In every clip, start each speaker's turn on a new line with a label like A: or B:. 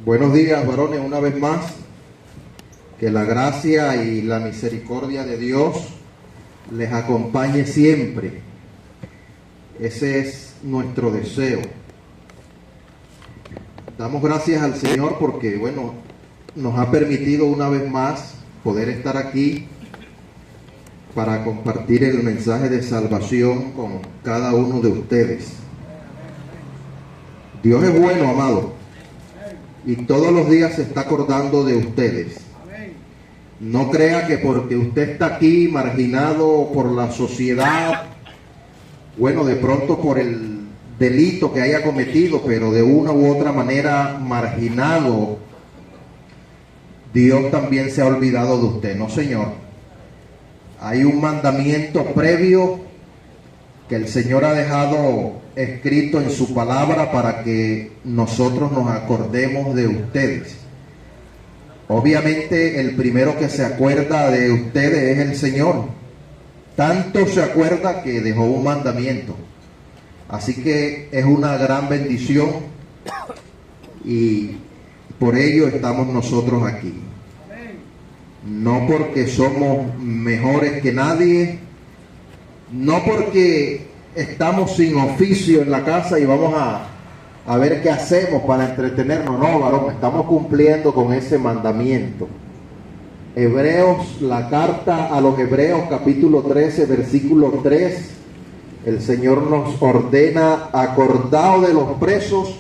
A: Buenos días, varones, una vez más. Que la gracia y la misericordia de Dios les acompañe siempre. Ese es nuestro deseo. Damos gracias al Señor porque, nos ha permitido una vez más poder estar aquí para compartir el mensaje de salvación con cada uno de ustedes. Dios es bueno, amado, y todos los días se está acordando de ustedes. No crea que porque usted está aquí marginado por la sociedad, de pronto por el delito que haya cometido, pero de una u otra manera marginado, Dios también se ha olvidado de usted. No, Señor. Hay un mandamiento previo que el Señor ha dejado escrito en su palabra para que nosotros nos acordemos de ustedes. Obviamente el primero que se acuerda de ustedes es el Señor. Tanto se acuerda que dejó un mandamiento. Así que es una gran bendición y por ello estamos nosotros aquí. No porque somos mejores que nadie, no porque estamos sin oficio en la casa y vamos a ver qué hacemos para entretenernos. No, varón, estamos cumpliendo con ese mandamiento. Hebreos, la carta a los Hebreos, capítulo 13, versículo 3, el Señor nos ordena: acordaos de los presos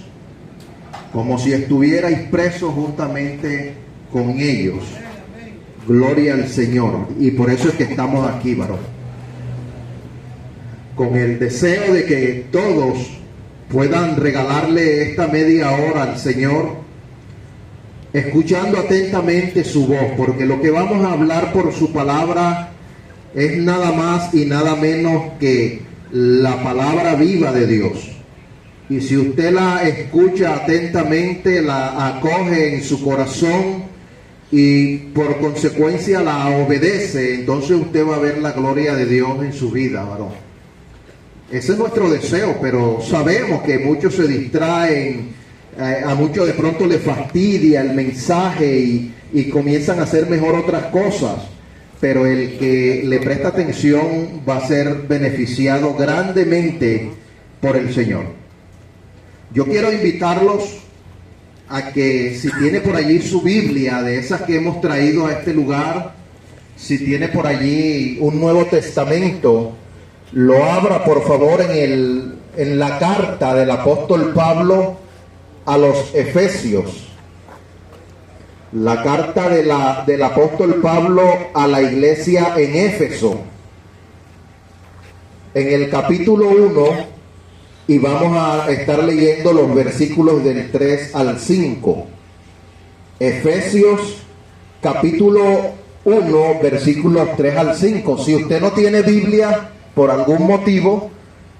A: como si estuvierais presos juntamente con ellos. Gloria al Señor. Y por eso es que estamos aquí, varón, con el deseo de que todos puedan regalarle esta media hora al Señor, escuchando atentamente su voz, porque lo que vamos a hablar por su palabra es nada más y nada menos que la palabra viva de Dios. Y si usted la escucha atentamente, la acoge en su corazón y por consecuencia la obedece, entonces usted va a ver la gloria de Dios en su vida, varón. Ese es nuestro deseo, pero sabemos que muchos se distraen, a muchos de pronto les fastidia el mensaje y comienzan a hacer mejor otras cosas, pero el que le presta atención va a ser beneficiado grandemente por el Señor. Yo quiero invitarlos a que, si tiene por allí su Biblia, de esas que hemos traído a este lugar, si tiene por allí un Nuevo Testamento, lo abra por favor en la carta del apóstol Pablo a los Efesios. La carta del apóstol Pablo a la iglesia en Éfeso, en el capítulo 1, y vamos a estar leyendo los versículos del 3 al 5. Efesios capítulo 1, versículos 3 al 5. Si usted no tiene Biblia por algún motivo,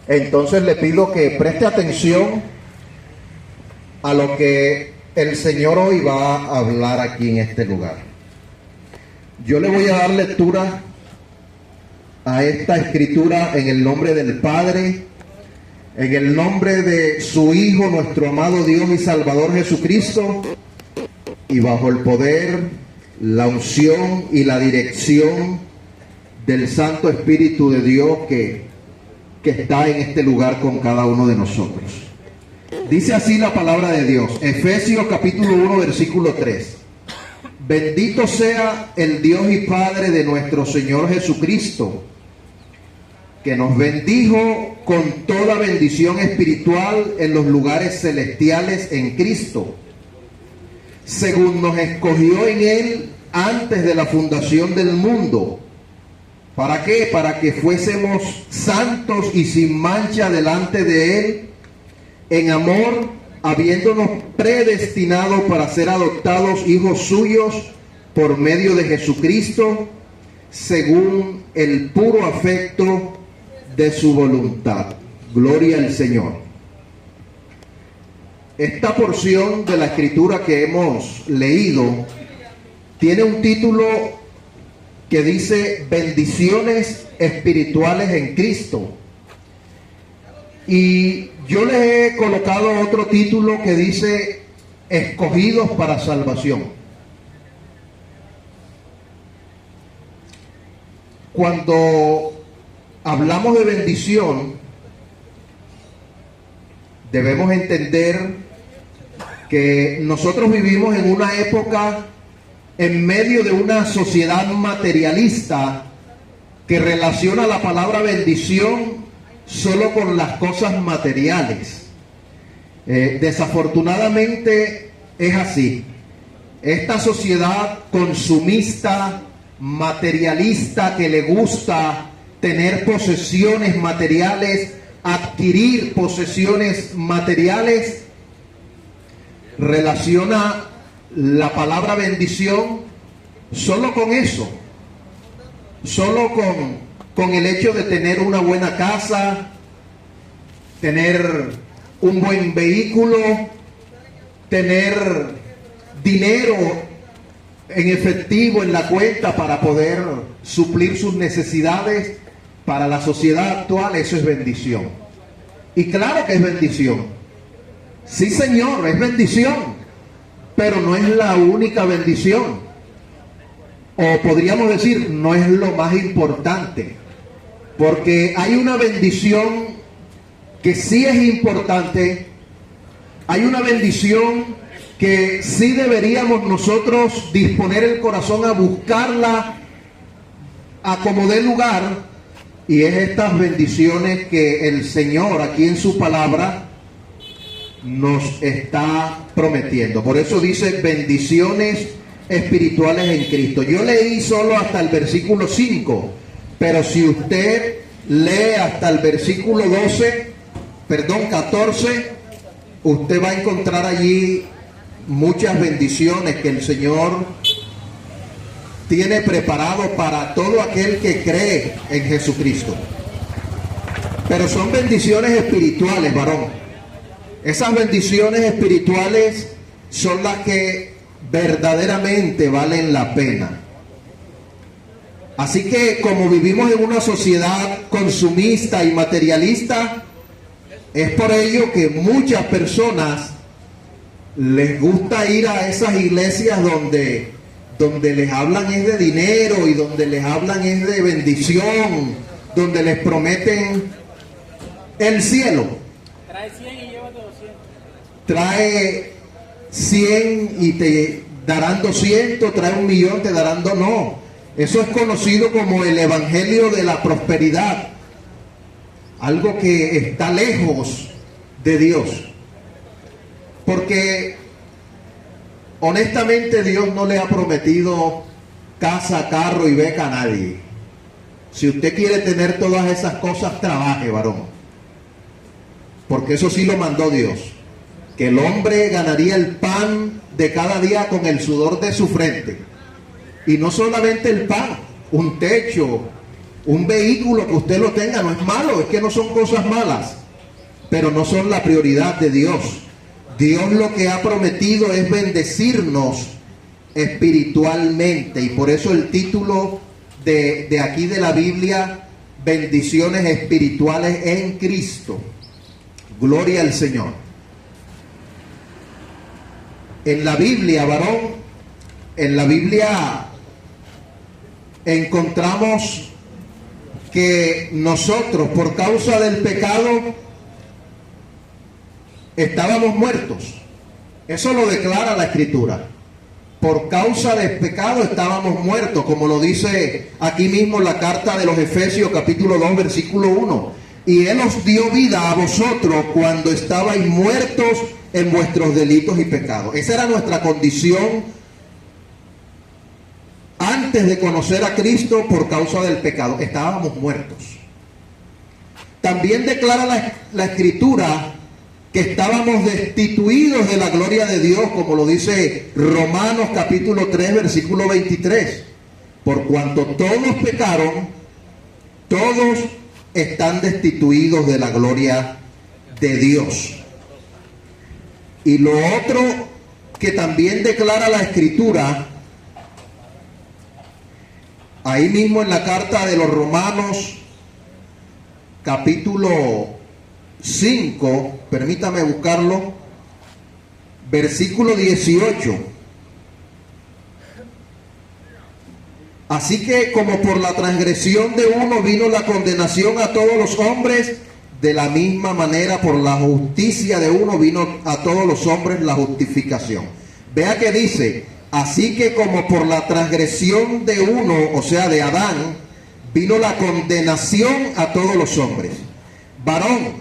A: entonces le pido que preste atención a lo que el Señor hoy va a hablar aquí en este lugar. Yo le voy a dar lectura a esta escritura en el nombre del Padre, en el nombre de su Hijo, nuestro amado Dios y Salvador Jesucristo, y bajo el poder, la unción y la dirección del Santo Espíritu de Dios que está en este lugar con cada uno de nosotros. Dice así la palabra de Dios, Efesios capítulo 1, versículo 3. Bendito sea el Dios y Padre de nuestro Señor Jesucristo, que nos bendijo con toda bendición espiritual en los lugares celestiales en Cristo, según nos escogió en Él antes de la fundación del mundo. ¿Para qué? Para que fuésemos santos y sin mancha delante de Él, en amor, habiéndonos predestinado para ser adoptados hijos suyos por medio de Jesucristo, según el puro afecto de su voluntad. Gloria al Señor. Esta porción de la escritura que hemos leído tiene un título que dice bendiciones espirituales en Cristo. Y yo le he colocado otro título que dice escogidos para salvación. Cuando hablamos de bendición, debemos entender que nosotros vivimos en una época en medio de una sociedad materialista que relaciona la palabra bendición solo con las cosas materiales. Desafortunadamente es así. Esta sociedad consumista, materialista, que le gusta tener posesiones materiales, adquirir posesiones materiales, relaciona la palabra bendición solo con eso, solo con el hecho de tener una buena casa, tener un buen vehículo, tener dinero en efectivo en la cuenta para poder suplir sus necesidades. Para la sociedad actual eso es bendición. Y claro que es bendición. Sí, Señor, es bendición, pero no es la única bendición. O podríamos decir, no es lo más importante. Porque hay una bendición que sí es importante. Hay una bendición que sí deberíamos nosotros disponer el corazón a buscarla a como dé lugar. Y es estas bendiciones que el Señor aquí en su palabra nos está prometiendo. Por eso dice bendiciones espirituales en Cristo. Yo leí solo hasta el versículo 5, pero si usted lee hasta el versículo 14, usted va a encontrar allí muchas bendiciones que el Señor tiene preparado para todo aquel que cree en Jesucristo. Pero son bendiciones espirituales, varón. Esas bendiciones espirituales son las que verdaderamente valen la pena. Así que como vivimos en una sociedad consumista y materialista, es por ello que muchas personas les gusta ir a esas iglesias donde les hablan es de dinero y donde les hablan es de bendición, donde les prometen el cielo.
B: Trae 100 y llévate 200.
A: Trae 100 y te darán 200, trae 1.000.000, te darán 2. No, eso es conocido como el evangelio de la prosperidad. Algo que está lejos de Dios. Porque honestamente Dios no le ha prometido casa, carro y beca a nadie. Si usted quiere tener todas esas cosas, trabaje, varón. Porque eso sí lo mandó Dios. Que el hombre ganaría el pan de cada día con el sudor de su frente. Y no solamente el pan, un techo, un vehículo que usted lo tenga, no es malo, es que no son cosas malas, pero no son la prioridad de Dios. Dios lo que ha prometido es bendecirnos espiritualmente, y por eso el título de aquí de la Biblia, bendiciones espirituales en Cristo. Gloria al Señor. En la Biblia, varón, en la Biblia encontramos que nosotros, por causa del pecado, estábamos muertos. Eso lo declara la Escritura. Por causa del pecado estábamos muertos, como lo dice aquí mismo la carta de los Efesios, capítulo 2, versículo 1. Y Él os dio vida a vosotros cuando estabais muertos en vuestros delitos y pecados. Esa era nuestra condición antes de conocer a Cristo. Por causa del pecado estábamos muertos. También declara la Escritura que estábamos destituidos de la gloria de Dios, como lo dice Romanos capítulo 3, versículo 23. Por cuanto todos pecaron, todos están destituidos de la gloria de Dios. Y lo otro que también declara la Escritura, ahí mismo en la carta de los Romanos, capítulo 5, permítame buscarlo, versículo 18. Así que como por la transgresión de uno vino la condenación a todos los hombres, de la misma manera por la justicia de uno vino a todos los hombres la justificación. Vea que dice, así que como por la transgresión de uno, o sea de Adán, vino la condenación a todos los hombres. Varón,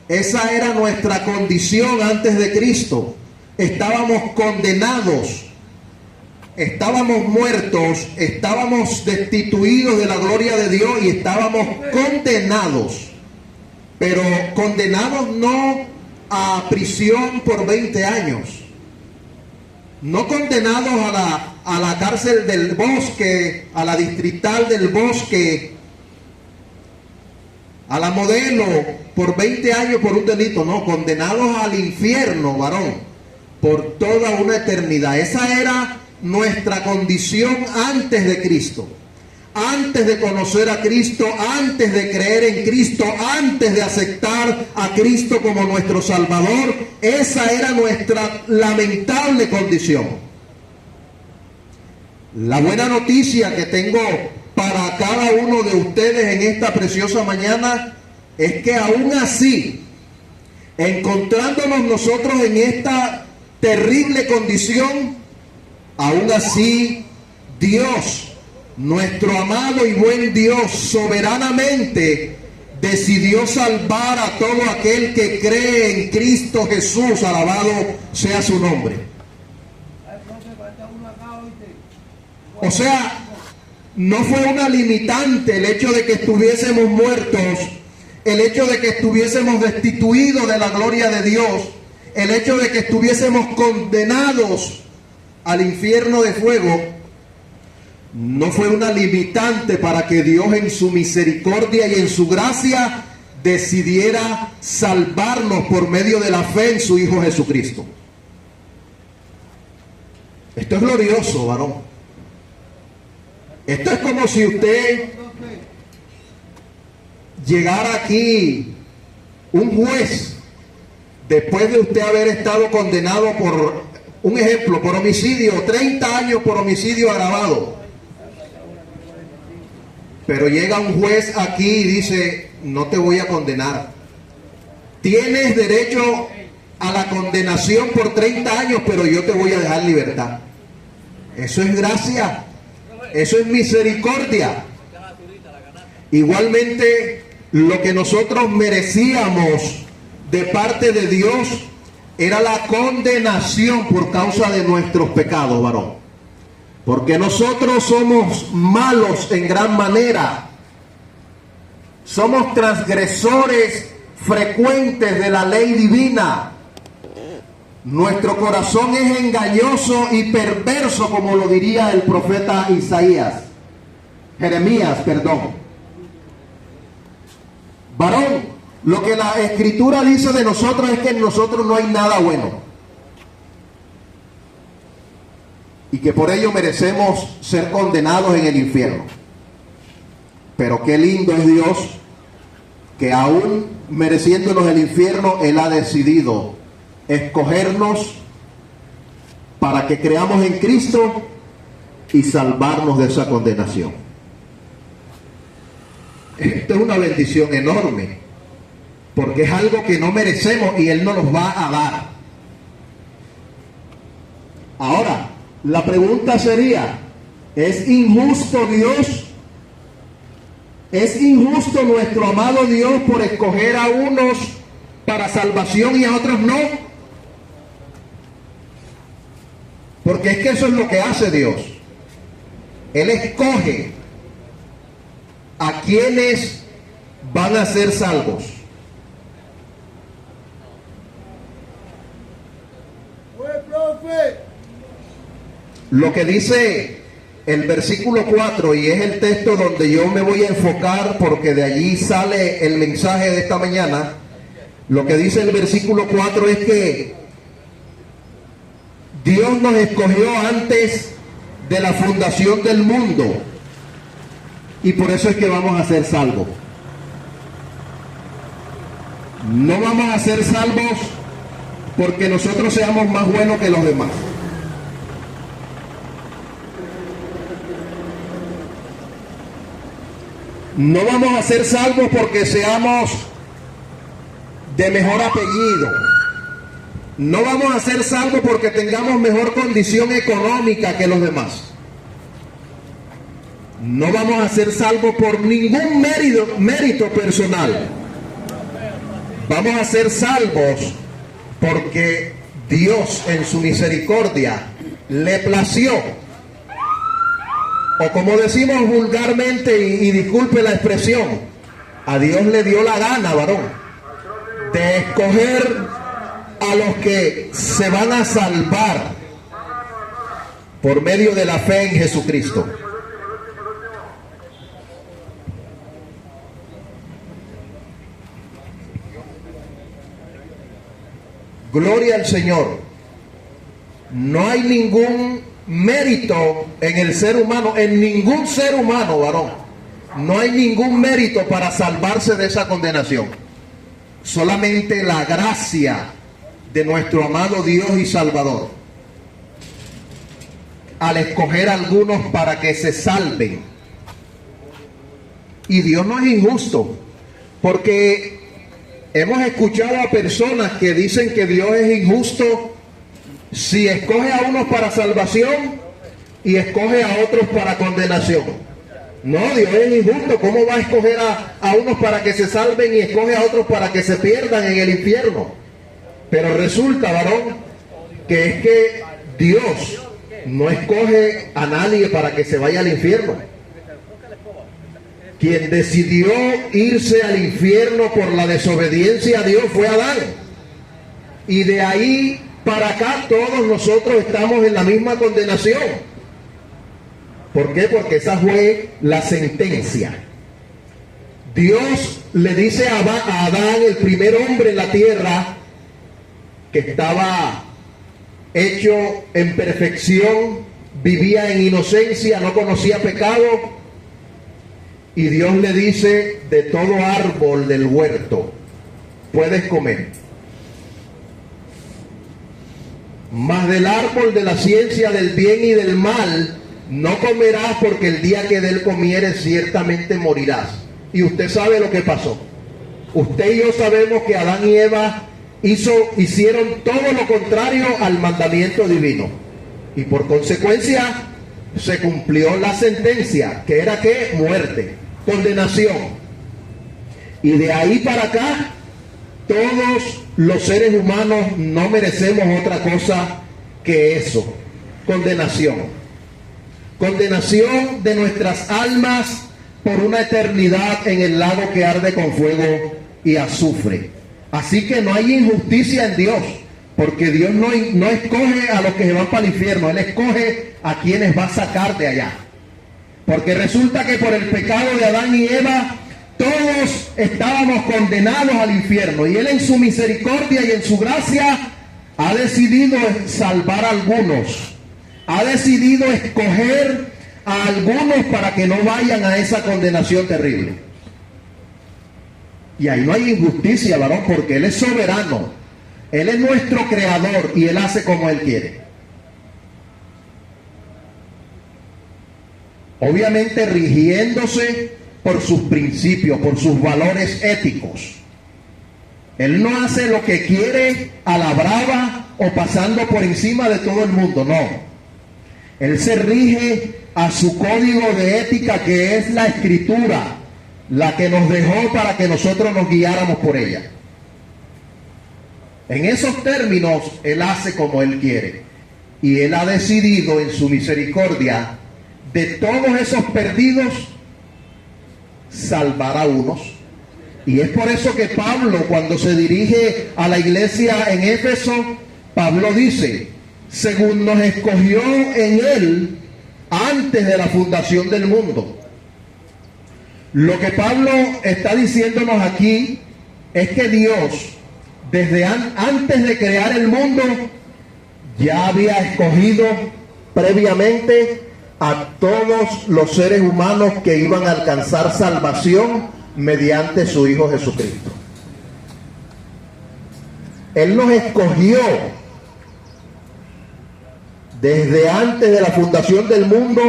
A: esa era nuestra condición antes de Cristo. Estábamos condenados. Estábamos muertos, estábamos destituidos de la gloria de Dios y estábamos condenados, pero condenados no a prisión por 20 años, no condenados a la cárcel del Bosque, a la distrital del Bosque, a la Modelo por 20 años por un delito, no, condenados al infierno, varón, por toda una eternidad. Esa era nuestra condición antes de Cristo, antes de conocer a Cristo, antes de creer en Cristo, antes de aceptar a Cristo como nuestro Salvador. Esa era nuestra lamentable condición. La buena noticia que tengo para cada uno de ustedes en esta preciosa mañana es que aún así, encontrándonos nosotros en esta terrible condición, aún así, Dios, nuestro amado y buen Dios, soberanamente decidió salvar a todo aquel que cree en Cristo Jesús. Alabado sea su nombre. O sea, no fue una limitante el hecho de que estuviésemos muertos, el hecho de que estuviésemos destituidos de la gloria de Dios, el hecho de que estuviésemos condenados al infierno de fuego. No fue una limitante para que Dios en su misericordia y en su gracia decidiera salvarnos por medio de la fe en su Hijo Jesucristo. Esto es glorioso, varón. Esto es como si usted llegara aquí, un juez, después de usted haber estado condenado por, un ejemplo, por homicidio, 30 años por homicidio agravado. Pero llega un juez aquí y dice, no te voy a condenar. Tienes derecho a la condenación por 30 años, pero yo te voy a dejar libertad. Eso es gracia. Eso es misericordia. Igualmente, lo que nosotros merecíamos de parte de Dios era la condenación por causa de nuestros pecados, varón. Porque nosotros somos malos en gran manera. Somos transgresores frecuentes de la ley divina. Nuestro corazón es engañoso y perverso, como lo diría el profeta Jeremías, perdón. Varón, lo que la Escritura dice de nosotros es que en nosotros no hay nada bueno. Y que por ello merecemos ser condenados en el infierno. Pero qué lindo es Dios, que aún mereciéndonos el infierno, Él ha decidido escogernos para que creamos en Cristo y salvarnos de esa condenación. Esto es una bendición enorme, porque es algo que no merecemos y Él nos los va a dar. Ahora, la pregunta sería, ¿es injusto Dios? ¿Es injusto nuestro amado Dios por escoger a unos para salvación y a otros no? Porque es que eso es lo que hace Dios. Él escoge a quienes van a ser salvos. Lo que dice el versículo 4, y es el texto donde yo me voy a enfocar porque de allí sale el mensaje de esta mañana. Lo que dice el versículo 4 es que Dios nos escogió antes de la fundación del mundo y por eso es que vamos a ser salvos. No vamos a ser salvos porque nosotros seamos más buenos que los demás. No vamos a ser salvos porque seamos de mejor apellido. No vamos a ser salvos porque tengamos mejor condición económica que los demás. No vamos a ser salvos por ningún mérito personal. Vamos a ser salvos porque Dios en su misericordia le plació, o como decimos vulgarmente, y disculpe la expresión, a Dios le dio la gana, varón, de escoger a los que se van a salvar por medio de la fe en Jesucristo. Gloria al Señor. No hay ningún mérito en el ser humano, en ningún ser humano, varón. No hay ningún mérito para salvarse de esa condenación. Solamente la gracia de nuestro amado Dios y Salvador, al escoger a algunos para que se salven. Y Dios no es injusto, porque hemos escuchado a personas que dicen que Dios es injusto si escoge a unos para salvación y escoge a otros para condenación. No, Dios es injusto. ¿Cómo va a escoger a unos para que se salven y escoge a otros para que se pierdan en el infierno? Pero resulta, varón, que es que Dios no escoge a nadie para que se vaya al infierno. Quien decidió irse al infierno por la desobediencia a Dios fue Adán. Y de ahí para acá todos nosotros estamos en la misma condenación. ¿Por qué? Porque esa fue la sentencia. Dios le dice a Adán, el primer hombre en la tierra, que estaba hecho en perfección, vivía en inocencia, no conocía pecado, y Dios le dice: de todo árbol del huerto puedes comer, mas del árbol de la ciencia del bien y del mal no comerás, porque el día que de él comieres ciertamente morirás. Y usted sabe lo que pasó. Usted y yo sabemos que Adán y Eva hicieron todo lo contrario al mandamiento divino, y por consecuencia se cumplió la sentencia, que era ¿qué? Muerte, condenación. Y de ahí para acá todos los seres humanos no merecemos otra cosa que eso: condenación. Condenación de nuestras almas por una eternidad en el lago que arde con fuego y azufre. Así que no hay injusticia en Dios, porque Dios no escoge a los que se van para el infierno, Él escoge a quienes va a sacar de allá. Porque resulta que por el pecado de Adán y Eva todos estábamos condenados al infierno, y Él en su misericordia y en su gracia ha decidido salvar a algunos, ha decidido escoger a algunos para que no vayan a esa condenación terrible. Y ahí no hay injusticia, varón, porque Él es soberano, Él es nuestro creador y Él hace como Él quiere. Obviamente rigiéndose por sus principios, por sus valores éticos. Él no hace lo que quiere a la brava o pasando por encima de todo el mundo, no. Él se rige a su código de ética, que es la Escritura, la que nos dejó para que nosotros nos guiáramos por ella. En esos términos, Él hace como Él quiere. Y Él ha decidido en su misericordia, de todos esos perdidos, salvar a unos. Y es por eso que Pablo, cuando se dirige a la iglesia en Éfeso, Pablo dice: según nos escogió en Él antes de la fundación del mundo. Lo que Pablo está diciéndonos aquí es que Dios, desde antes de crear el mundo, ya había escogido previamente a todos los seres humanos que iban a alcanzar salvación mediante su Hijo Jesucristo. Él nos escogió desde antes de la fundación del mundo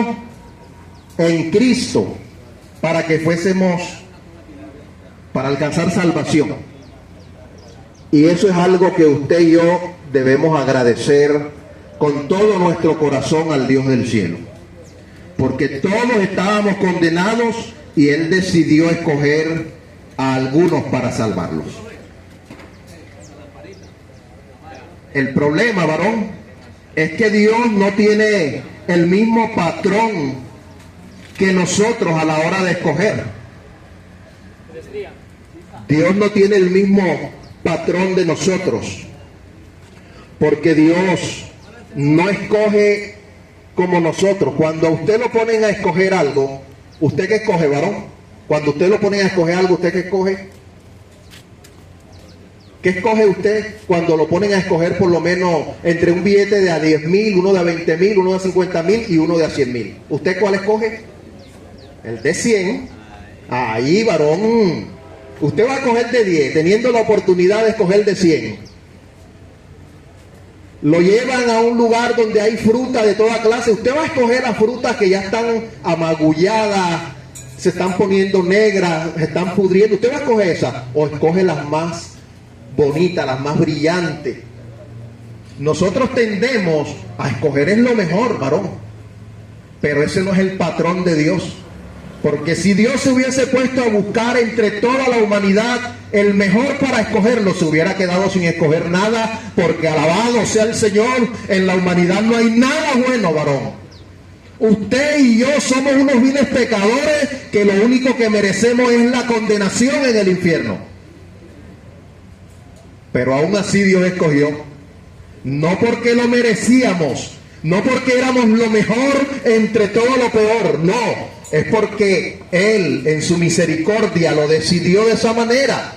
A: en Cristo para que fuésemos, para alcanzar salvación. Y eso es algo que usted y yo debemos agradecer con todo nuestro corazón al Dios del cielo. Porque todos estábamos condenados y Él decidió escoger a algunos para salvarlos. El problema, varón, es que Dios no tiene el mismo patrón que nosotros a la hora de escoger. Dios no tiene el mismo patrón de nosotros, porque Dios no escoge como nosotros. Cuando a usted lo ponen a escoger algo, ¿usted qué escoge, varón? Cuando usted lo ponen a escoger algo, ¿usted qué escoge? ¿Qué escoge usted cuando lo ponen a escoger por lo menos entre un billete de a 10,000, uno de a 20,000, uno de a 50,000 y uno de a 100,000? ¿Usted cuál escoge? El de 100. Ahí, varón. Usted va a escoger de 10, teniendo la oportunidad de escoger de 100. Lo llevan a un lugar donde hay fruta de toda clase. Usted va a escoger las frutas que ya están amagulladas, se están poniendo negras, se están pudriendo. ¿Usted va a escoger esas o escoge las más bonitas, las más brillantes? Nosotros tendemos a escoger es lo mejor, varón, pero ese no es el patrón de Dios. Porque si Dios se hubiese puesto a buscar entre toda la humanidad el mejor para escogerlo, se hubiera quedado sin escoger nada, porque alabado sea el Señor, en la humanidad no hay nada bueno, varón. Usted y yo somos unos viles pecadores que lo único que merecemos es la condenación en el infierno. Pero aún así Dios escogió, no porque lo merecíamos, no porque éramos lo mejor entre todo lo peor, no. Es porque Él en su misericordia lo decidió de esa manera.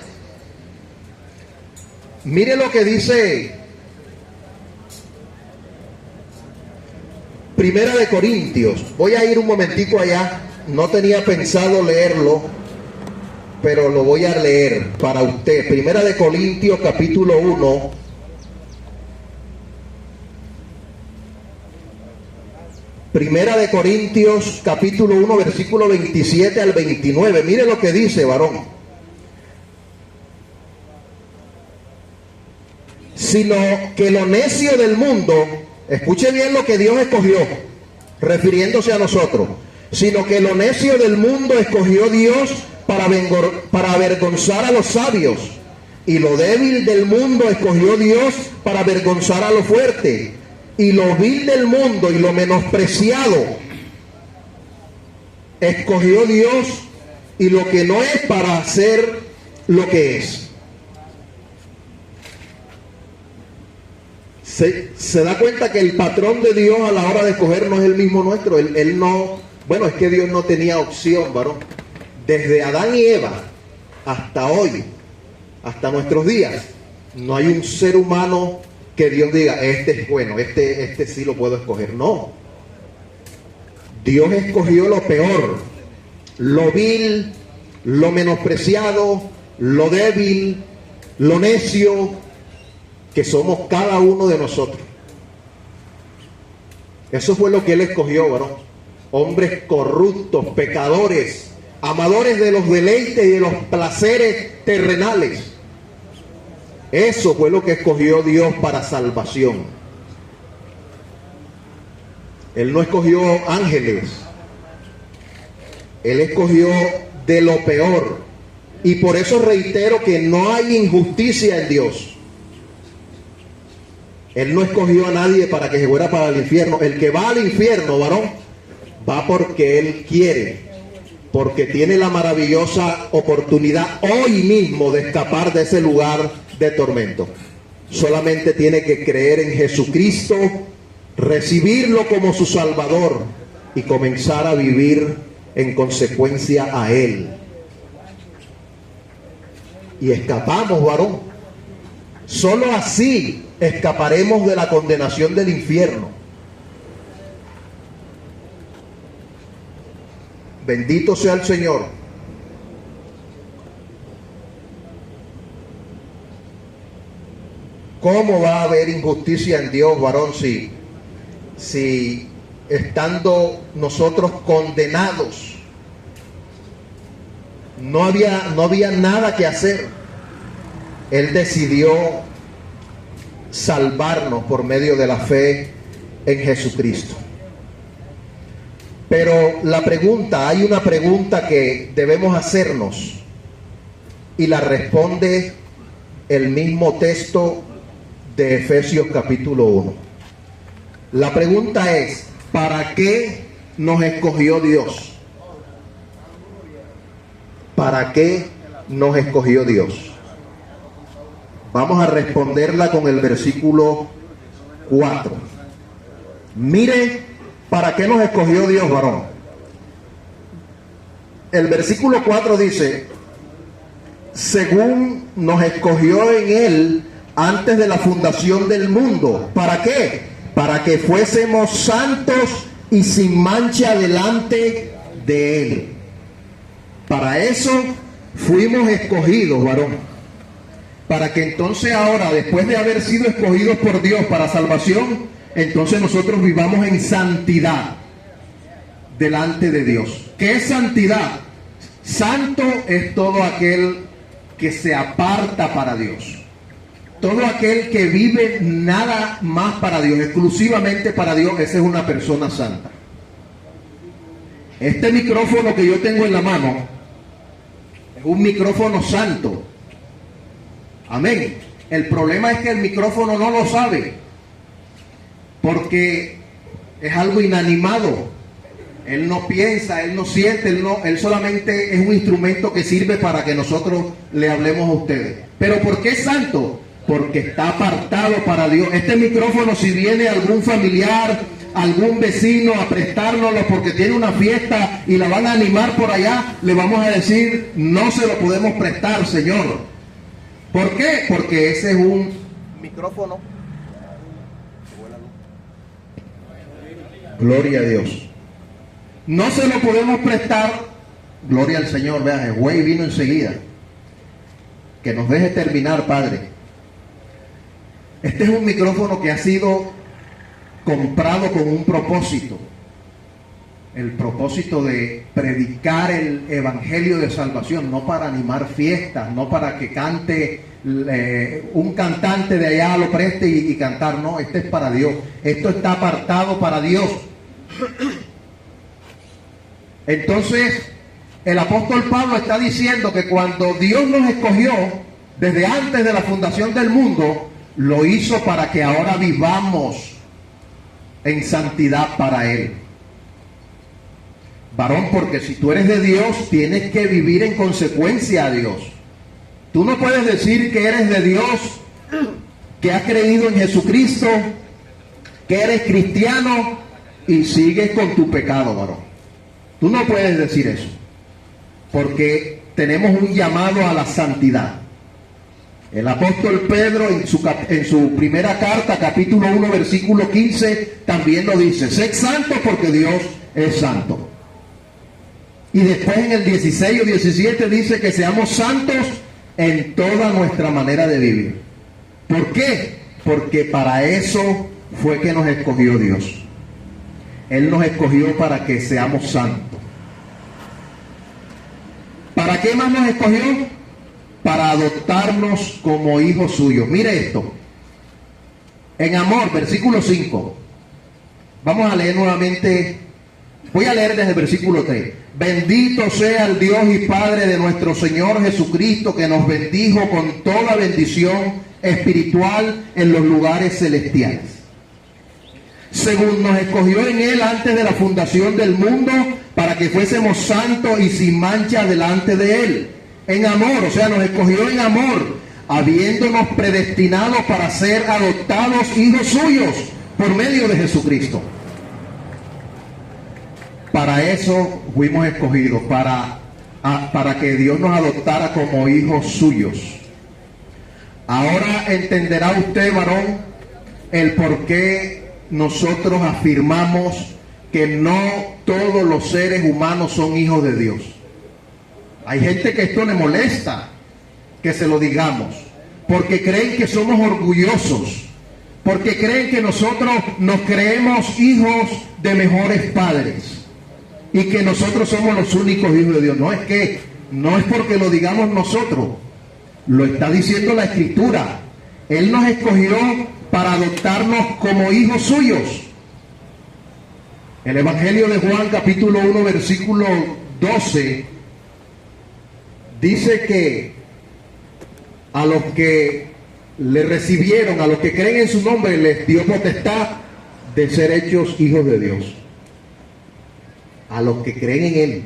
A: Mire lo que dice Primera de Corintios. Voy a ir un momentico allá. No tenía pensado leerlo, pero lo voy a leer para usted. Primera de Corintios capítulo 1. Primera de Corintios, capítulo 1, versículo 27 al 29. Mire lo que dice, varón. Sino que lo necio del mundo, escuche bien lo que Dios escogió, refiriéndose a nosotros. Sino que lo necio del mundo escogió Dios para avergonzar a los sabios. Y lo débil del mundo escogió Dios para avergonzar a lo fuerte. Y lo vil del mundo y lo menospreciado escogió Dios, y lo que no es, para hacer lo que es. Se da cuenta que el patrón de Dios a la hora de escoger no es el mismo nuestro. Él no, bueno, es que Dios no tenía opción, varón. Desde Adán y Eva hasta hoy, hasta nuestros días, no hay un ser humano que Dios diga, este es bueno, este sí lo puedo escoger. No. Dios escogió lo peor, lo vil, lo menospreciado, lo débil, lo necio, que somos cada uno de nosotros. Eso fue lo que Él escogió, varón. Hombres corruptos, pecadores, amadores de los deleites y de los placeres terrenales. Eso fue lo que escogió Dios para salvación. Él no escogió ángeles. Él escogió de lo peor. Y por eso reitero que no hay injusticia en Dios. Él no escogió a nadie para que se fuera para el infierno. El que va al infierno, varón, va porque Él quiere. Porque tiene la maravillosa oportunidad hoy mismo de escapar de ese lugar de tormento. Solamente tiene que creer en Jesucristo, recibirlo como su Salvador y comenzar a vivir en consecuencia a Él. Y escapamos, varón. Solo así escaparemos de la condenación del infierno. Bendito sea el Señor. ¿Cómo va a haber injusticia en Dios, varón, si estando nosotros condenados no había nada que hacer? Él decidió salvarnos por medio de la fe en Jesucristo. Pero hay una pregunta que debemos hacernos, y la responde el mismo texto de Efesios capítulo 1. La pregunta es: ¿para qué nos escogió Dios? ¿Para qué nos escogió Dios? Vamos a responderla con el versículo 4. Mire, ¿para qué nos escogió Dios, varón? El versículo 4 dice: según nos escogió en Él antes de la fundación del mundo. ¿Para qué? Para que fuésemos santos y sin mancha delante de Él. Para eso fuimos escogidos, varón. Para que entonces ahora, después de haber sido escogidos por Dios para salvación, entonces nosotros vivamos en santidad delante de Dios. ¿Qué es santidad? Santo es todo aquel que se aparta para Dios. Todo aquel que vive nada más para Dios, exclusivamente para Dios, esa es una persona santa. Este micrófono que yo tengo en la mano es un micrófono santo. Amén. El problema es que el micrófono no lo sabe, porque es algo inanimado. Él no piensa, él no siente, él solamente es un instrumento que sirve para que nosotros le hablemos a ustedes. ¿Pero por qué es santo? Porque está apartado para Dios. Este micrófono, si viene algún familiar, algún vecino a prestárnoslo porque tiene una fiesta y la van a animar por allá, le vamos a decir: no se lo podemos prestar, señor. ¿Por qué? Porque ese es un micrófono. Gloria a Dios. No se lo podemos prestar. Gloria al Señor. Vean, el güey vino enseguida. Que nos deje terminar, Padre. Este es un micrófono que ha sido comprado con un propósito. El propósito de predicar el evangelio de salvación, no para animar fiestas, no para que cante un cantante de allá lo preste y cantar. No, este es para Dios. Esto está apartado para Dios. Entonces, el apóstol Pablo está diciendo que cuando Dios nos escogió, desde antes de la fundación del mundo, lo hizo para que ahora vivamos en santidad para Él. Varón, porque si tú eres de Dios, tienes que vivir en consecuencia a Dios. Tú no puedes decir que eres de Dios, que has creído en Jesucristo, que eres cristiano y sigues con tu pecado, varón. Tú no puedes decir eso, porque tenemos un llamado a la santidad. El apóstol Pedro en su primera carta, capítulo 1, versículo 15, también lo dice: sed santos porque Dios es santo. Y después en el 16 o 17 dice que seamos santos en toda nuestra manera de vivir. ¿Por qué? Porque para eso fue que nos escogió Dios. Él nos escogió para que seamos santos. ¿Para qué más nos escogió? Para adoptarnos como hijos suyos. Mire esto. En amor, versículo 5. Vamos a leer nuevamente. Voy a leer desde el versículo 3. Bendito sea el Dios y Padre de nuestro Señor Jesucristo, que nos bendijo con toda bendición espiritual en los lugares celestiales, según nos escogió en Él antes de la fundación del mundo, para que fuésemos santos y sin mancha delante de Él. En amor, o sea, nos escogió en amor, habiéndonos predestinados para ser adoptados hijos suyos por medio de Jesucristo. Para eso fuimos escogidos, para que Dios nos adoptara como hijos suyos. Ahora entenderá usted, varón, el por qué nosotros afirmamos que no todos los seres humanos son hijos de Dios. Hay gente que esto le molesta que se lo digamos, porque creen que somos orgullosos, porque creen que nosotros nos creemos hijos de mejores padres y que nosotros somos los únicos hijos de Dios. No es porque lo digamos nosotros, lo está diciendo la Escritura. Él nos escogió para adoptarnos como hijos suyos. El Evangelio de Juan, capítulo 1, versículo 12, dice que a los que le recibieron, a los que creen en su nombre, les dio potestad de ser hechos hijos de Dios. A los que creen en Él.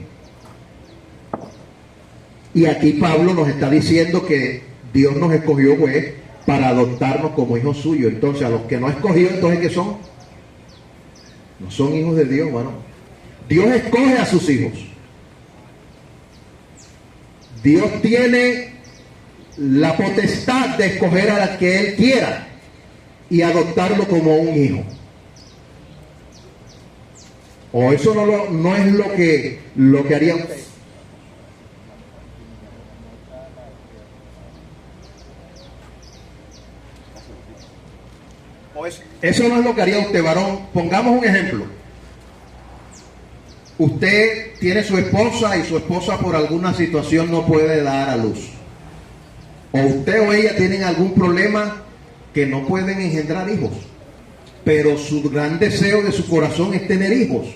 A: Y aquí Pablo nos está diciendo que Dios nos escogió, pues, para adoptarnos como hijos suyos. Entonces, a los que no escogió, entonces, ¿qué son? No son hijos de Dios, hermano. Dios escoge a sus hijos. Dios tiene la potestad de escoger a la que Él quiera y adoptarlo como un hijo. O eso no es lo que haría usted. Eso no es lo que haría usted, varón. Pongamos un ejemplo. Usted tiene su esposa y su esposa por alguna situación no puede dar a luz. O usted o ella tienen algún problema que no pueden engendrar hijos. Pero su gran deseo de su corazón es tener hijos.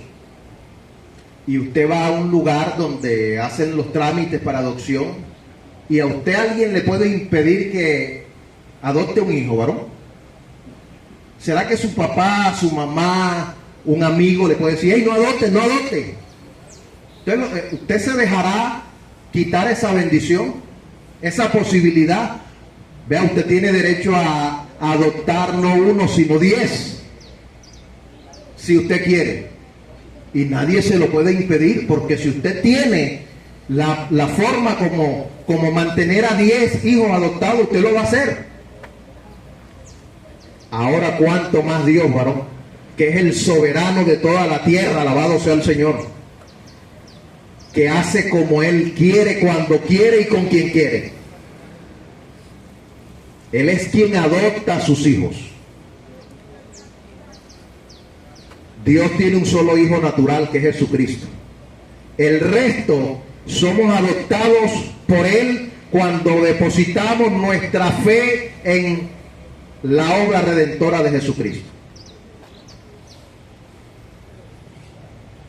A: Y usted va a un lugar donde hacen los trámites para adopción y a usted alguien le puede impedir que adopte un hijo, varón. ¿Será que su papá, su mamá, un amigo le puede decir, hey, no adopte, no adopte? Entonces, ¿usted se dejará quitar esa bendición, esa posibilidad? Vea, usted tiene derecho a adoptar no uno, sino 10, si usted quiere. Y nadie se lo puede impedir, porque si usted tiene la forma como mantener a 10 hijos adoptados, usted lo va a hacer. Ahora, ¿cuánto más Dios, varón? Que es el soberano de toda la tierra, alabado sea el Señor. Que hace como Él quiere, cuando quiere y con quien quiere. Él es quien adopta a sus hijos. Dios tiene un solo hijo natural, que es Jesucristo. El resto somos adoptados por Él cuando depositamos nuestra fe en la obra redentora de Jesucristo.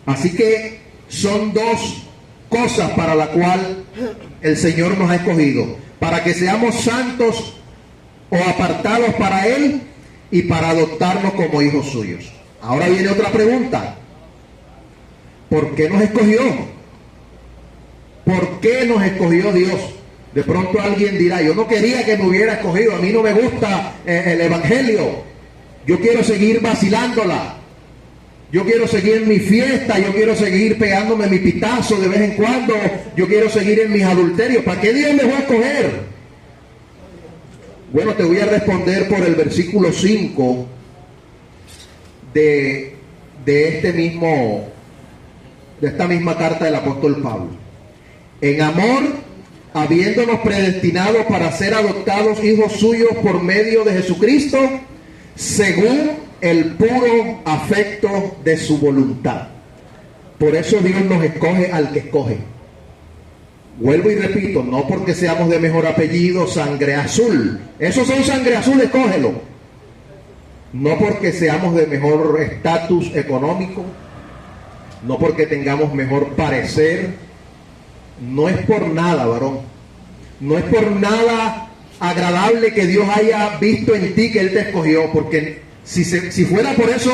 A: Así que son dos cosas para la cual el Señor nos ha escogido: para que seamos santos o apartados para Él y para adoptarnos como hijos suyos. Ahora viene otra pregunta: ¿por qué nos escogió? ¿Por qué nos escogió Dios? De pronto alguien dirá, yo no quería que me hubiera escogido, a mí no me gusta el Evangelio, yo quiero seguir vacilándola, yo quiero seguir en mi fiesta, yo quiero seguir pegándome mi pitazo de vez en cuando, yo quiero seguir en mis adulterios. ¿Para qué Dios me va a escoger? Bueno, te voy a responder por el versículo 5 de esta misma carta del apóstol Pablo. En amor, habiéndonos predestinados para ser adoptados hijos suyos por medio de Jesucristo, según el puro afecto de su voluntad. Por eso Dios nos escoge al que escoge. Vuelvo y repito, no porque seamos de mejor apellido, sangre azul. Esos son sangre azul, escógelo. No porque seamos de mejor estatus económico, no porque tengamos mejor parecer. No es por nada, varón. No es por nada agradable que Dios haya visto en ti que Él te escogió, porque si fuera por eso,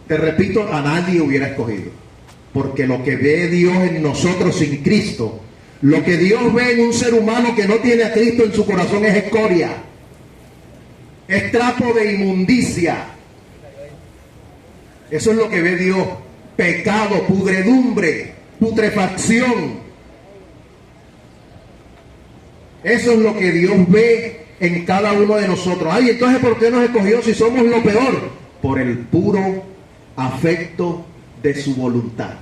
A: te repito, a nadie hubiera escogido. Porque lo que ve Dios en nosotros sin Cristo, lo que Dios ve en un ser humano que no tiene a Cristo en su corazón, es escoria, es trapo de inmundicia. Eso es lo que ve Dios: pecado, pudredumbre, putrefacción. Eso es lo que Dios ve en cada uno de nosotros. Ay, entonces, ¿por qué nos escogió si somos lo peor? Por el puro afecto de su voluntad.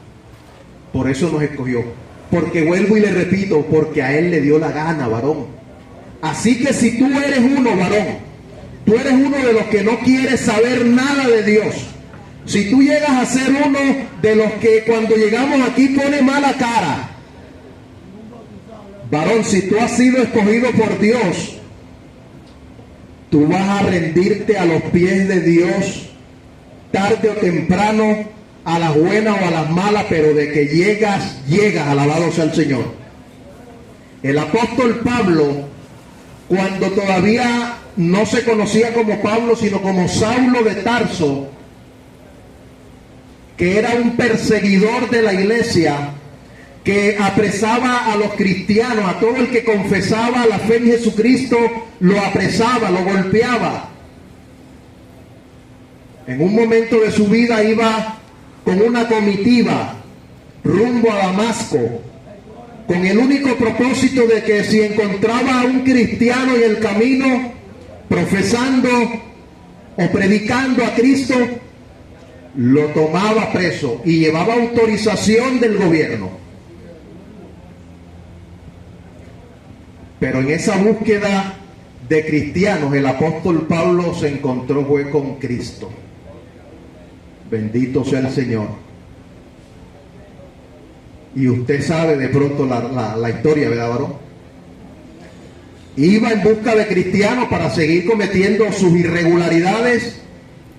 A: Por eso nos escogió. Porque vuelvo y le repito, porque a Él le dio la gana, varón. Así que si tú eres uno, varón, tú eres uno de los que no quieres saber nada de Dios, si tú llegas a ser uno de los que cuando llegamos aquí pone mala cara, varón, si tú has sido escogido por Dios, tú vas a rendirte a los pies de Dios tarde o temprano, a las buenas o a las malas, pero de que llegas, alabado sea el Señor. El apóstol Pablo, cuando todavía no se conocía como Pablo, sino como Saulo de Tarso, que era un perseguidor de la iglesia, que apresaba a los cristianos, a todo el que confesaba la fe en Jesucristo, lo apresaba, lo golpeaba. En un momento de su vida iba con una comitiva rumbo a Damasco, con el único propósito de que si encontraba a un cristiano en el camino profesando o predicando a Cristo, lo tomaba preso y llevaba autorización del gobierno. Pero en esa búsqueda de cristianos, el apóstol Pablo se encontró fue con Cristo. Bendito sea el Señor. Y usted sabe de pronto la historia, ¿verdad, varón? Iba en busca de cristianos para seguir cometiendo sus irregularidades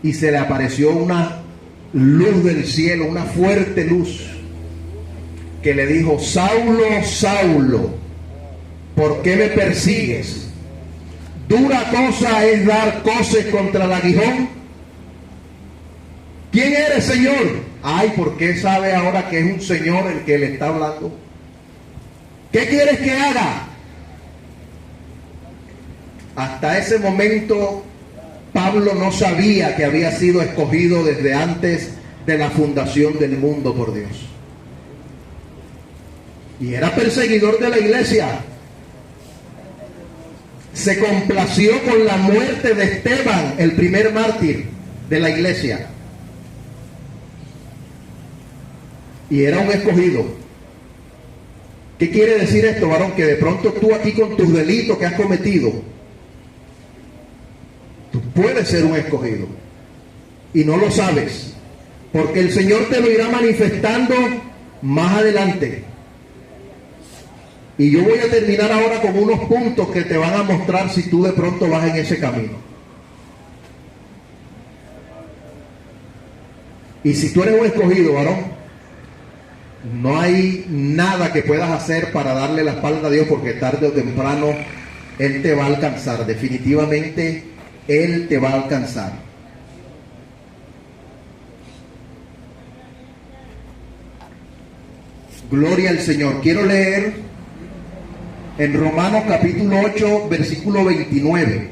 A: y se le apareció una luz del cielo, una fuerte luz que le dijo: Saulo, Saulo, ¿por qué me persigues? Dura cosa es dar coces contra el aguijón. ¿Quién eres, Señor? Ay, ¿por qué sabe ahora que es un Señor el que le está hablando? ¿Qué quieres que haga? Hasta ese momento Pablo no sabía que había sido escogido desde antes de la fundación del mundo por Dios. Y era perseguidor de la iglesia. Se complació con la muerte de Esteban, el primer mártir de la iglesia. Y era un escogido. ¿Qué quiere decir esto, varón? Que de pronto tú aquí con tus delitos que has cometido, tú puedes ser un escogido. Y no lo sabes. Porque el Señor te lo irá manifestando más adelante. Y yo voy a terminar ahora con unos puntos que te van a mostrar si tú de pronto vas en ese camino. Y si tú eres un escogido, varón, no hay nada que puedas hacer para darle la espalda a Dios, porque tarde o temprano Él te va a alcanzar. Definitivamente Él te va a alcanzar. Gloria al Señor. Quiero leer en Romanos capítulo 8, versículo 29.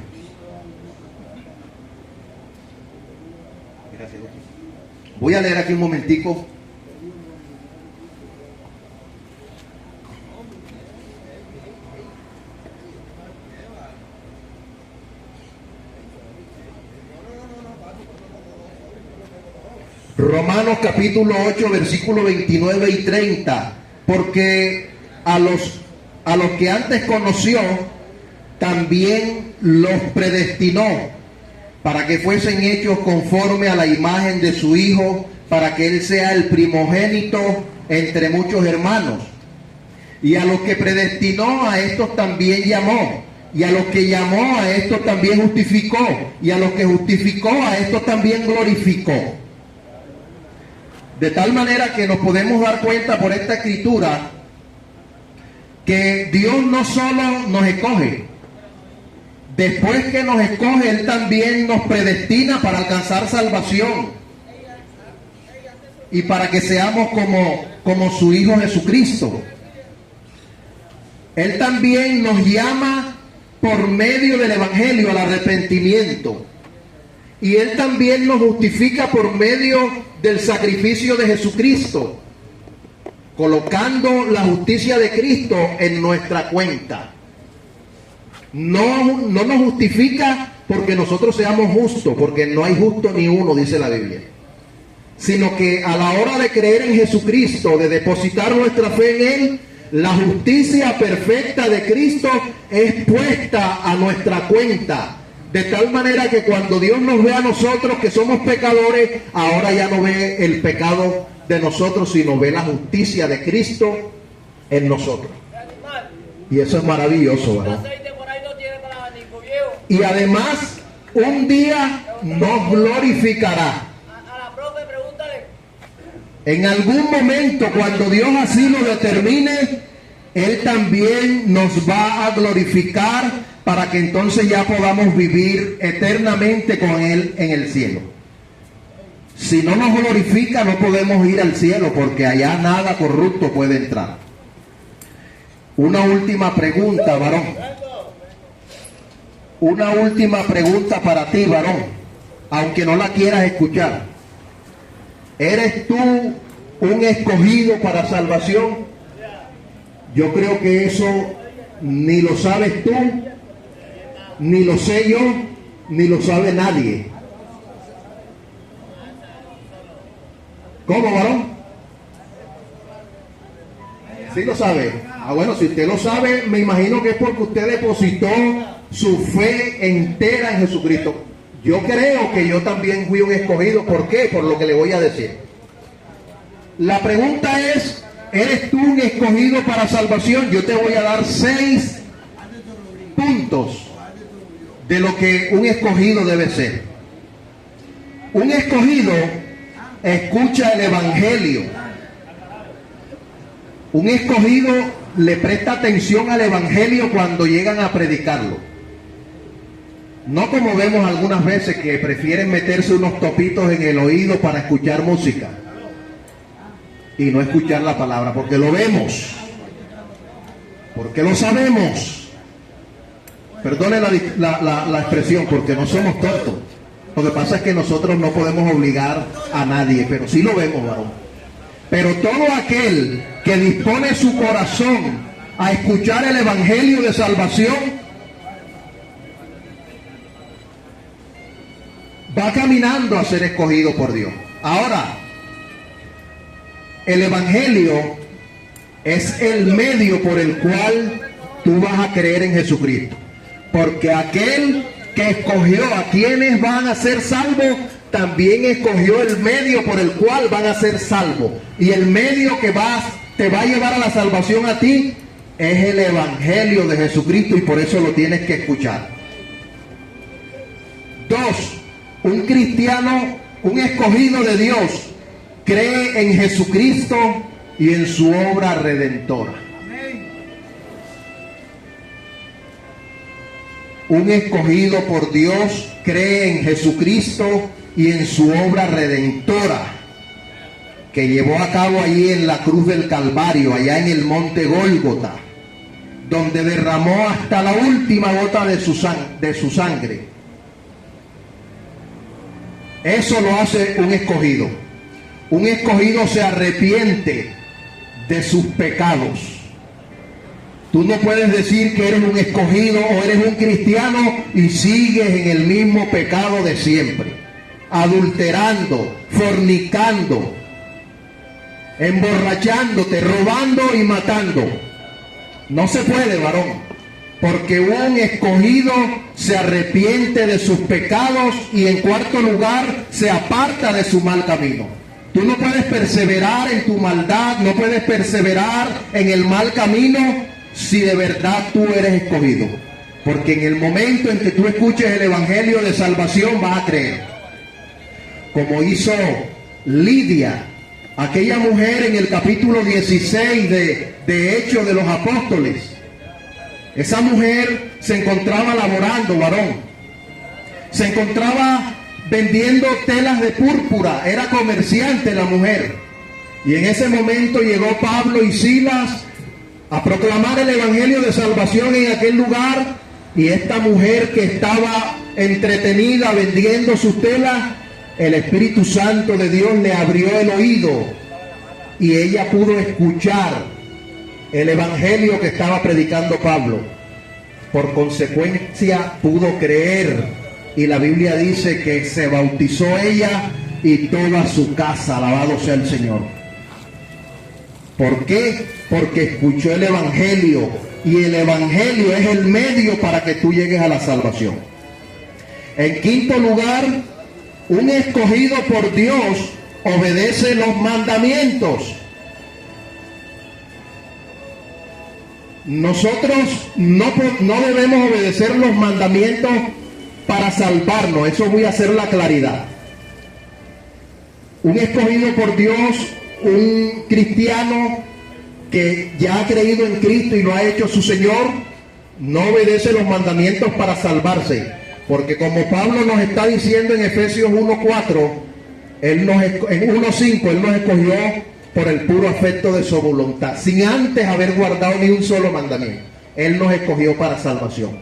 A: Voy a leer aquí un momentico. Romanos capítulo 8, versículo 29 y 30. Porque a los que antes conoció, también los predestinó para que fuesen hechos conforme a la imagen de su Hijo, para que Él sea el primogénito entre muchos hermanos. Y a los que predestinó, a estos también llamó. Y a los que llamó, a estos también justificó. Y a los que justificó, a estos también glorificó. De tal manera que nos podemos dar cuenta por esta escritura que Dios no solo nos escoge, después que nos escoge, Él también nos predestina para alcanzar salvación y para que seamos como su Hijo Jesucristo. Él también nos llama por medio del Evangelio al arrepentimiento. Y Él también nos justifica por medio del sacrificio de Jesucristo, colocando la justicia de Cristo en nuestra cuenta. No nos justifica porque nosotros seamos justos, porque no hay justo ni uno, dice la Biblia. Sino que a la hora de creer en Jesucristo, de depositar nuestra fe en Él, La justicia perfecta de Cristo es puesta a nuestra cuenta. De tal manera que cuando Dios nos ve a nosotros que somos pecadores, ahora ya no ve el pecado de nosotros, sino ve la justicia de Cristo en nosotros. Y eso es maravilloso, ¿verdad? Y además, un día nos glorificará. En algún momento, cuando Dios así lo determine, Él también nos va a glorificar para que entonces ya podamos vivir eternamente con Él en el cielo. Si no nos glorifica, no podemos ir al cielo, porque allá nada corrupto puede entrar. Una última pregunta, varón. Una última pregunta para ti, varón, aunque no la quieras escuchar. ¿Eres tú un escogido para salvación? Yo creo que eso ni lo sabes tú, ni lo sé yo, ni lo sabe nadie. ¿Cómo, varón? ¿Sí lo sabe? Ah, bueno, si usted lo sabe, me imagino que es porque usted depositó su fe entera en Jesucristo. Yo creo que yo también fui un escogido. ¿Por qué? Por lo que le voy a decir. La pregunta es, ¿eres tú un escogido para salvación? Yo te voy a dar 6 puntos de lo que un escogido debe ser. Un escogido escucha el evangelio. Un escogido le presta atención al evangelio cuando llegan a predicarlo. No como vemos algunas veces que prefieren meterse unos topitos en el oído para escuchar música y no escuchar la palabra, porque lo vemos, porque lo sabemos. Perdone la expresión, porque no somos tontos. Lo que pasa es que nosotros no podemos obligar a nadie, pero sí lo vemos, varón. Pero todo aquel que dispone su corazón a escuchar el evangelio de salvación va caminando a ser escogido por Dios. Ahora, el evangelio es el medio por el cual tú vas a creer en Jesucristo. Porque aquel que escogió a quienes van a ser salvos, también escogió el medio por el cual van a ser salvos. Y el medio que te va a llevar a la salvación a ti es el evangelio de Jesucristo, y por eso lo tienes que escuchar. 2. Un cristiano, un escogido de Dios, cree en Jesucristo y en su obra redentora. Un escogido por Dios cree en Jesucristo y en su obra redentora que llevó a cabo allí en la cruz del Calvario, allá en el monte Gólgota, donde derramó hasta la última gota de su sangre. Eso lo hace un escogido. Un escogido se arrepiente de sus pecados. Tú no puedes decir que eres un escogido o eres un cristiano y sigues en el mismo pecado de siempre, adulterando, fornicando, emborrachándote, robando y matando. No se puede, varón, porque un escogido se arrepiente de sus pecados y, en cuarto lugar, se aparta de su mal camino. Tú no puedes perseverar en tu maldad, no puedes perseverar en el mal camino si de verdad tú eres escogido. Porque en el momento en que tú escuches el evangelio de salvación vas a creer. Como hizo Lidia, aquella mujer en el capítulo 16 de Hechos de los Apóstoles. Esa mujer se encontraba laborando, varón. Se encontraba vendiendo telas de púrpura. Era comerciante la mujer. Y en ese momento llegó Pablo y Silas a proclamar el evangelio de salvación en aquel lugar, y esta mujer que estaba entretenida vendiendo sus telas, el Espíritu Santo de Dios le abrió el oído y ella pudo escuchar el evangelio que estaba predicando Pablo. Por consecuencia pudo creer, y la Biblia dice que se bautizó ella y toda su casa. Alabado sea el Señor. ¿Por qué? Porque escuchó el Evangelio, y el Evangelio es el medio para que tú llegues a la salvación. En quinto lugar, un escogido por Dios obedece los mandamientos. Nosotros no debemos obedecer los mandamientos para salvarnos. Eso voy a hacer la claridad. Un escogido por Dios, un cristiano que ya ha creído en Cristo y lo ha hecho su Señor, no obedece los mandamientos para salvarse. Porque como Pablo nos está diciendo en Efesios 1:4, en 1:5, Él nos escogió por el puro afecto de su voluntad, sin antes haber guardado ni un solo mandamiento. Él nos escogió para salvación.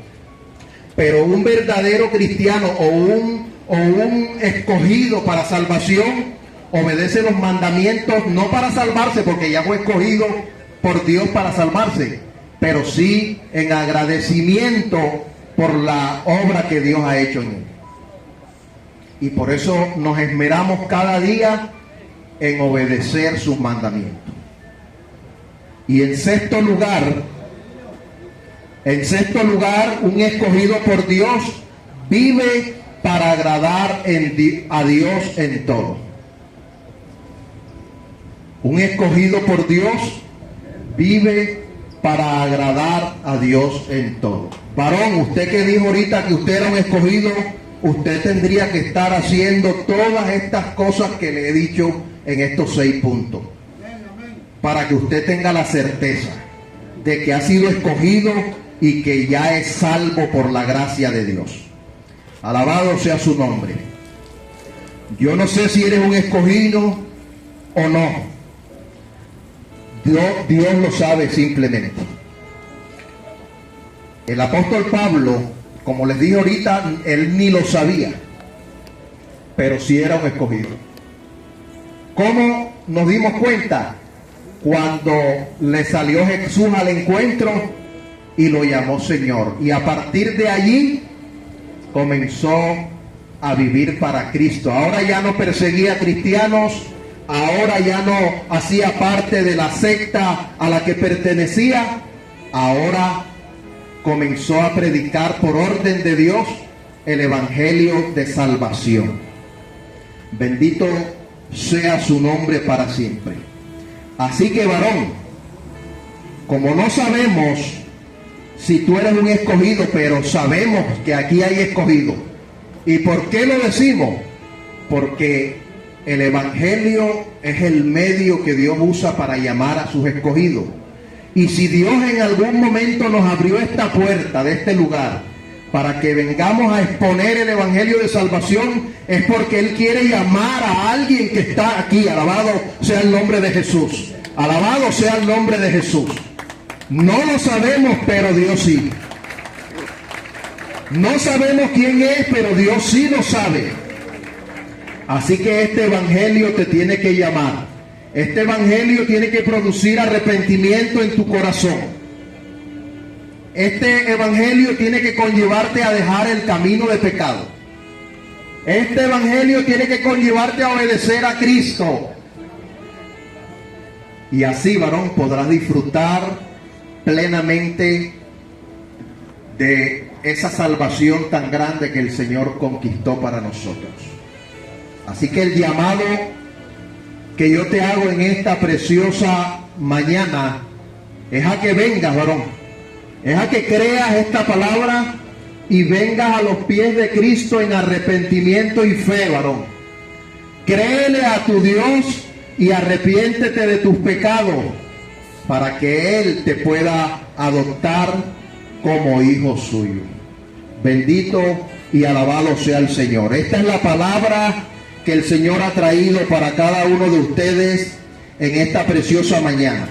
A: Pero un verdadero cristiano o un escogido para salvación obedece los mandamientos no para salvarse, porque ya fue escogido por Dios para salvarse, pero sí en agradecimiento por la obra que Dios ha hecho en él. Y por eso nos esmeramos cada día en obedecer sus mandamientos. Y en sexto lugar, un escogido por Dios vive para agradar a Dios en todo. Un escogido por Dios vive para agradar a Dios en todo. Varón, usted que dijo ahorita que usted era un escogido, usted tendría que estar haciendo todas estas cosas que le he dicho en estos 6 puntos, para que usted tenga la certeza de que ha sido escogido y que ya es salvo por la gracia de Dios. Alabado sea su nombre. Yo no sé si eres un escogido o no. Dios lo sabe simplemente. El apóstol Pablo, como les dije ahorita, él ni lo sabía, pero sí era un escogido. ¿Cómo nos dimos cuenta? Cuando le salió Jesús al encuentro y lo llamó Señor. Y a partir de allí comenzó a vivir para Cristo. Ahora ya no perseguía cristianos, ahora ya no hacía parte de la secta a la que pertenecía, ahora comenzó a predicar por orden de Dios el evangelio de salvación. Bendito sea su nombre para siempre. Así que, varón, como no sabemos si tú eres un escogido, pero sabemos que aquí hay escogido. ¿Y por qué lo decimos? Porque el evangelio es el medio que Dios usa para llamar a sus escogidos. Y si Dios en algún momento nos abrió esta puerta de este lugar para que vengamos a exponer el evangelio de salvación, es porque Él quiere llamar a alguien que está aquí. Alabado sea el nombre de Jesús. Alabado sea el nombre de Jesús. No lo sabemos, pero Dios sí. No sabemos quién es, pero Dios sí lo sabe. Así que este evangelio te tiene que llamar. Este evangelio tiene que producir arrepentimiento en tu corazón. Este evangelio tiene que conllevarte a dejar el camino de pecado. Este evangelio tiene que conllevarte a obedecer a Cristo. Y así, varón, podrás disfrutar plenamente de esa salvación tan grande que el Señor conquistó para nosotros. Así que el llamado que yo te hago en esta preciosa mañana es a que vengas, varón. Es a que creas esta palabra y vengas a los pies de Cristo en arrepentimiento y fe, varón. Créele a tu Dios y arrepiéntete de tus pecados para que Él te pueda adoptar como hijo suyo. Bendito y alabado sea el Señor. Esta es la palabra que el Señor ha traído para cada uno de ustedes en esta preciosa mañana.